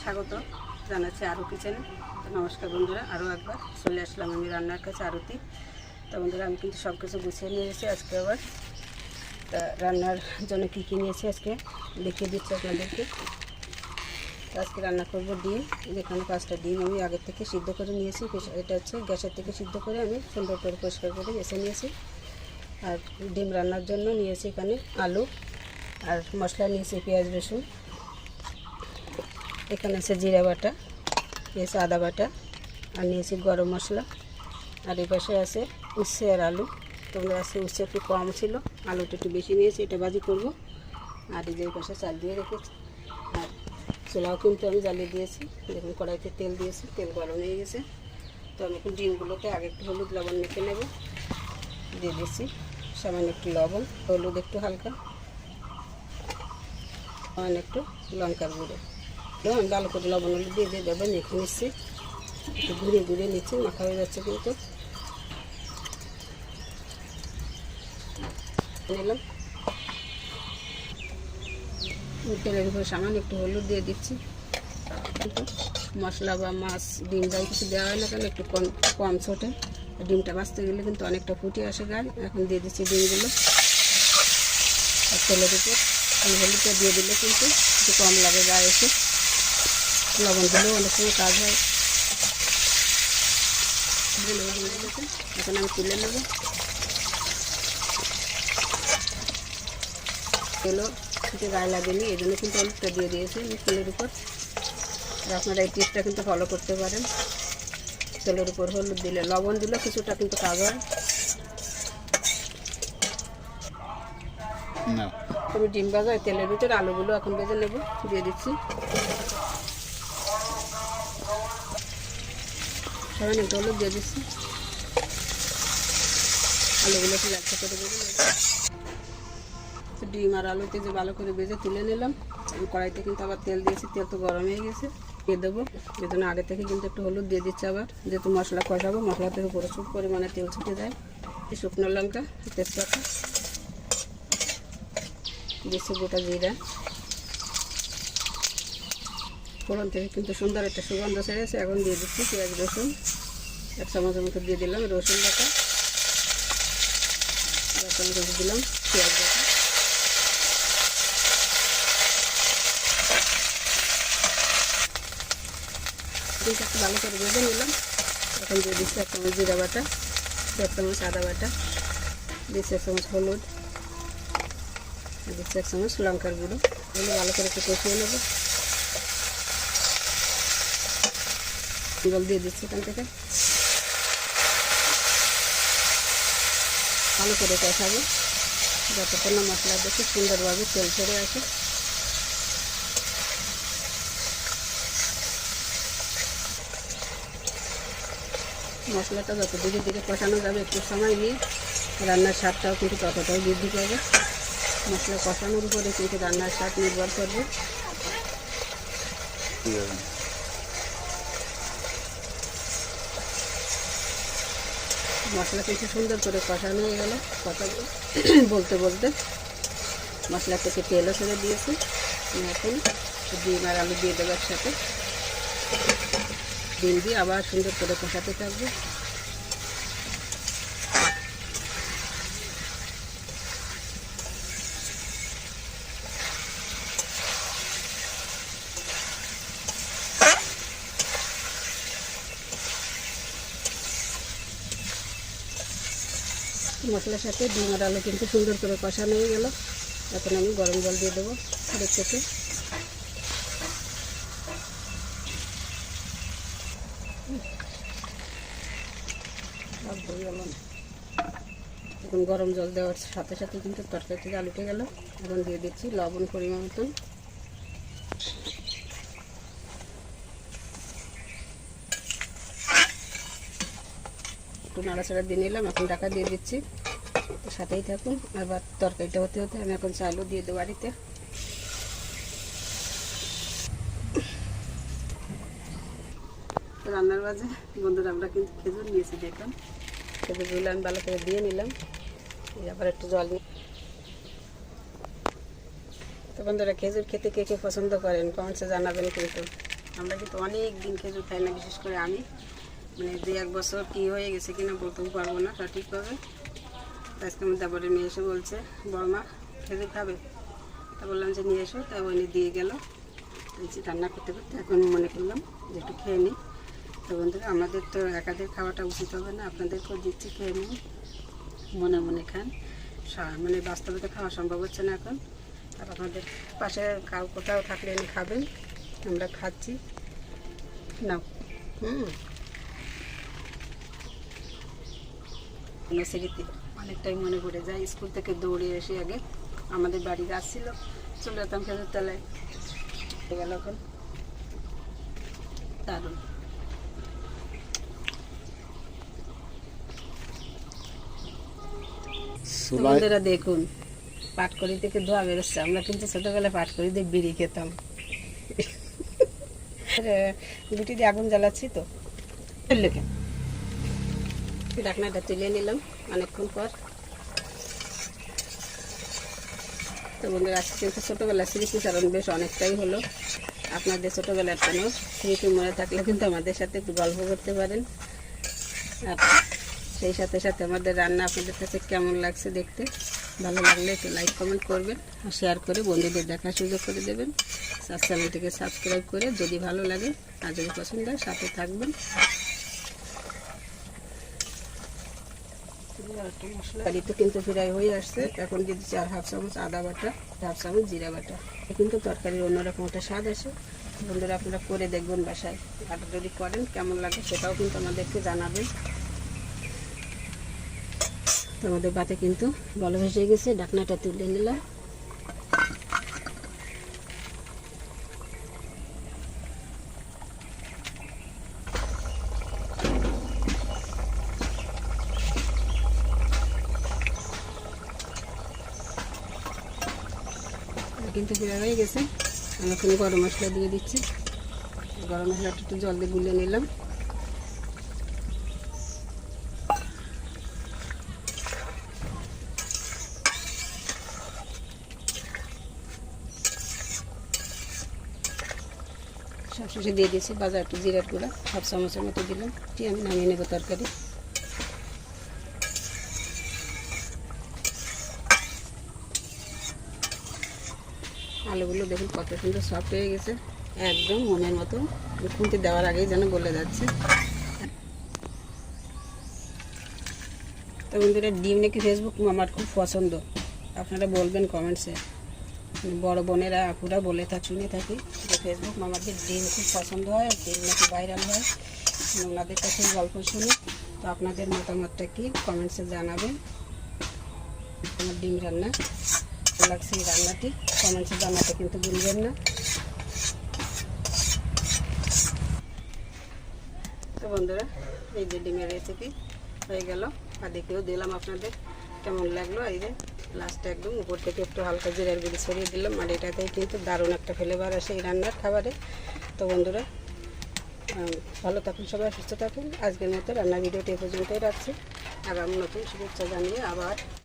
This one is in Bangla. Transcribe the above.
স্বাগত জানাচ্ছি আরও কিচেনে। তো নমস্কার বন্ধুরা, আরও একবার চলে আসলাম আমি রান্নার কাছে আরতি। তো বন্ধুরা, আমি কিন্তু সব কিছু গুছিয়ে নিয়ে এসেছি আজকে আবার। তা রান্নার জন্য কী কী নিয়েছি আজকে দেখিয়ে দিচ্ছি আপনাদেরকে। তো আজকে রান্না করব ডিম। যেখানে 5টা ডিম আমি আগের থেকে সিদ্ধ করে নিয়েছি। এটা হচ্ছে গ্যাসের থেকে সিদ্ধ করে আমি সুন্দর করে পরিষ্কার করে বেছে নিয়েছি। আর ডিম রান্নার জন্য নিয়েছি এখানে আলু, আর মশলা নিয়েছি পেঁয়াজ রসুন, এখানে আছে জিরা বাটা, নিয়েছি আদা বাটা, আর নিয়েছি গরম মশলা। আর এই পাশে আছে উচ্ছে আর আলু। তোমরা আছে উচ্ছে একটু কম ছিল, আলুটা একটু বেশি নিয়েছি, এটা ভাজি করব। আর এই যে পাশে চাল দিয়ে রেখেছি, আর চুলাও কিন্তু আমি জ্বালিয়ে দিয়েছি। দেখুন কড়াইতে তেল দিয়েছি, তেল গরম হয়ে গেছে। তো আমি একটু ডিমগুলোকে আগে একটু হলুদ লবণ মেখে নেব। দিয়ে দিচ্ছি সামান্য একটু লবণ, হলুদ একটু হালকা, সামান্য একটু লঙ্কার গুঁড়ো। আমি ভালো করে লবণ হলুদ দিয়ে দেবো, মেখে নিচ্ছি। একটু ঘুরিয়ে নিচ্ছি, মাখা হয়ে যাচ্ছে কিন্তু। নিলাম তেলের উপরে সামান্য একটু হলুদ দিয়ে দিচ্ছি। কিন্তু মশলা বা মাছ ডিম যাই কিছু দেওয়া হয় না কেন একটু কম ছোটে। ডিমটা ভাজতে গেলে কিন্তু অনেকটা ফুটে আসে গায়ে। এখন দিয়ে দিচ্ছি ডিমগুলো আর তেলের উপর হলুদটা দিয়ে দিলে কিন্তু একটু কম লাগে গায়ে এসে। লবণ দিলেও অনেক সময় কাজ হয়। এখন আমি তুলে নেব। তেলও কিন্তু গায়ে লাগেনি, এই জন্য কিন্তু হলুদটা দিয়ে দিয়েছি তেলের উপর। আর আপনারা এই টিপসটা কিন্তু ফলো করতে পারেন। তেলের উপর হলুদ দিলে, লবণ দিলে কিছুটা কিন্তু কাজ হয়। আমি ডিম ভাজা তেলের ভিতরে আলুগুলো এখন ভেজে নেব, দিয়ে দিচ্ছি। সামান্য একটু হলুদ দিয়ে দিচ্ছি। আলুগুলো একটু লালচে করে ভেজে নেব। ডিম আর আলুতে যে ভালো করে ভেজে তুলে নিলাম। আমি কড়াইতে কিন্তু আবার তেল দিয়েছি, তেল তো গরম হয়ে গেছে, দিয়ে দেবো। এই জন্য আগে থেকে কিন্তু একটু হলুদ দিয়ে দিচ্ছি। আবার যেহেতু মশলা কষাবো, মশলাতে প্রচুর পরিমাণে তেল ছুটে যায়। শুকনো লঙ্কা, তেজপাতা, দিচ্ছি গোটা জিরা। ফোড়ন থেকে কিন্তু সুন্দর একটা সুগন্ধ ছেড়েছে। এখন দিয়ে দিচ্ছি পেঁয়াজ রসুন, 1 চামচের মতো দিয়ে দিলাম রসুন বাটা, 1 চামচ দিলাম পেঁয়াজ বাটা। একটু ভালো করে ভেজে নিলাম। এখন দিয়ে দিচ্ছি 1 চামচ জিরা বাটা, 1 চামচ আদা বাটা, দিচ্ছি 1 চামচ হলুদ, দিচ্ছি 1 চামচ লঙ্কার গুঁড়ো। এগুলো ভালো করে একটু কষিয়ে নেব। জল দিয়ে দিচ্ছি এখান থেকে, ভালো করে কষাবো যতক্ষণ না মশলা দেখে সুন্দরভাবে তেল ছেড়ে আসে। মশলাটা যত ধীরে ধীরে কষানো যাবে, একটু সময় নিয়ে, রান্নার স্বাদটাও কিন্তু ততটাই বৃদ্ধি পাবে। মশলা কষানোর উপরে কিন্তু রান্নার স্বাদ নির্ভর করবে। মশলা কিন্তু সুন্দর করে কষানো হয়ে গেল। কথা বলতে বলতে মশলা থেকে তেলও ছেড়ে দিয়েছি। এখন ডিম আর আলু দিয়ে দেবো একসাথে। ডিম দিয়ে আবার সুন্দর করে কষাতে থাকবে। মশলার সাথে ডিম আর আলু কিন্তু সুন্দর করে কষানো হয়ে গেল। এখন আমি গরম জল দিয়ে দেবো থেকে। এখন গরম জল দেওয়ার সাথে সাথে কিন্তু তরকারি থেকে আলু উঠে গেল। এখন দিয়ে দিচ্ছি লবণ পরিমাণ মতন। একটু নাড়াচাড়া দিয়ে নিলাম। এখন ঢাকা দিয়ে দিচ্ছি, সাথেই থাকুন। আবার তরকারিটা হতে হতে আমি এখন চালও দিয়ে দেবো বাড়িতে। রান্নার বাজে বন্ধুরা, আমরা কিন্তু খেজুর নিয়েছি। দেখলাম খেজুরগুলো আমি ভালো করে দিয়ে নিলাম। আবার একটু জল নিয়ে। তো বন্ধুরা, খেজুর খেতে কে কে পছন্দ করেন কমেন্টসে জানাবেন কিন্তু। আমরা কিন্তু অনেক দিন খেজুর খাই না, বিশেষ করে আমি, মানে 2-1 বছর কী হয়ে গেছে কিনা বলতেও পারবো না সঠিকভাবে। আজকে আমার দেবরের মেয়ে এসে বলছে বড়মা খেজুর খাবে, তা বললাম যে নিয়ে এসো, তাই ওই দিয়ে গেল। রান্না করতে করতে এখন মনে করলাম যে একটু খেয়ে নিই। তো বন্ধুরা, আমাদের তো একাদের খাওয়াটা উচিত হবে না, আপনাদেরকেও দিচ্ছি, খেয়ে নিন, মনে মনে খান। মানে বাস্তবে তো খাওয়া সম্ভব হচ্ছে না এখন, আর আপনাদের পাশে কোথাও থাকলে এনে খাবেন, আমরা খাচ্ছি না। স্মৃতি অনেকটাই মনে পড়ে যায়। স্কুল থেকে দৌড়ে এসে আগে আমাদের বাড়ি গাছ ছিল, চলে যেতাম খেজুর তলায়, গেল এখন দারুণ। বন্ধুরা দেখুন, পাটকড়ি থেকে ধোয়া বেরোচ্ছে। আমরা কিন্তু ছোটবেলায় পাটকড়ি দিয়ে বিড়ি খেতাম। রুটি দিয়ে আগুন জ্বালাচ্ছি তো, ঢাকনাটা তুলে নিলাম অনেকক্ষণ পর। তো বন্ধুরা, আজকে কিন্তু ছোটোবেলার স্মৃতিচারণ বেশ অনেকটাই হলো। আপনাদের ছোটোবেলার কোনো স্মৃতি মনে থাকলে কিন্তু আমাদের সাথে একটু গল্প করতে পারেন। আর সেই সাথে সাথে আমাদের রান্না আপনাদের কাছে কেমন লাগছে দেখতে, ভালো লাগলে একটু লাইক কমেন্ট করবেন, আর শেয়ার করে বন্ধুদের দেখার সুযোগ করে দেবেন। চ্যানেলটিকে সাবস্ক্রাইব করে যদি ভালো লাগে আর যদি পছন্দ হয় সাথে থাকবেন। বাড়িতে কিন্তু ফ্রাই হয়ে আসছে। এখন যদি 1/2 চামচ আদা বাটা, 1/2 চামচ জিরা বাটা, কিন্তু তরকারির অন্যরকম একটা স্বাদ আসে। বন্ধুরা, আপনারা করে দেখবেন বাসায়, আর যদি করেন কেমন লাগে সেটাও কিন্তু আমাদেরকে জানাবেন। তো আমাদের বাতে কিন্তু বল ভেসে গেছে, ঢাকনাটা তুলে নিলাম। কিন্তু ফ্রাই হয়ে গেছে। আমি এখন গরম মশলা দিয়ে দিচ্ছি। গরম মশলাটা একটু জল দিয়ে গুলে নিলাম। সবশেষে দিয়ে দিয়েছি বাজার একটু জিরার গুঁড়া, 1/2 চামচের মতো দিলাম। আমি নামিয়ে নেব তরকারি। আলুগুলো দেখুন কত সুন্দর সফট হয়ে গেছে, একদম মনের মতো। খুন্তি দেওয়ার আগেই যেন গলে যাচ্ছে। তো বন্ধুরা, ডিম নাকি ফেসবুক আমার খুব পছন্দ, আপনারা বলবেন কমেন্টসে। বড় বোনেরা আপুরা বলে শুনে থাকি যে ফেসবুক মামাদের ডিম খুব পছন্দ হয়, ডিম নাকি ভাইরাল হয়, ওনাদের কাছে গল্প শুনি। তো আপনাদের মতামতটা কি কমেন্টসে জানাবেন। আমার ডিম রান্না ভালো লাগছে, এই রান্নাটি কমেন্টসে জানাতে কিন্তু ভুলবেন না। তো বন্ধুরা, এই যে ডিমের রেসিপি হয়ে গেল, আর দেখেও দিলাম আপনাদের কেমন লাগলো। এই যে লাস্টে একদম উপর থেকে একটু হালকা জিরার গুঁড়ি ছড়িয়ে দিলাম, আর এটাতেই কিন্তু দারুণ একটা ফ্লেভার আসে এই রান্নার খাবারে। তো বন্ধুরা, ভালো থাকুন, সবাই সুস্থ থাকুন। আজকের মতো রান্নার ভিডিওটি এ পর্যন্তই রাখছি। আগামী নতুন শুভেচ্ছা জানিয়ে আবার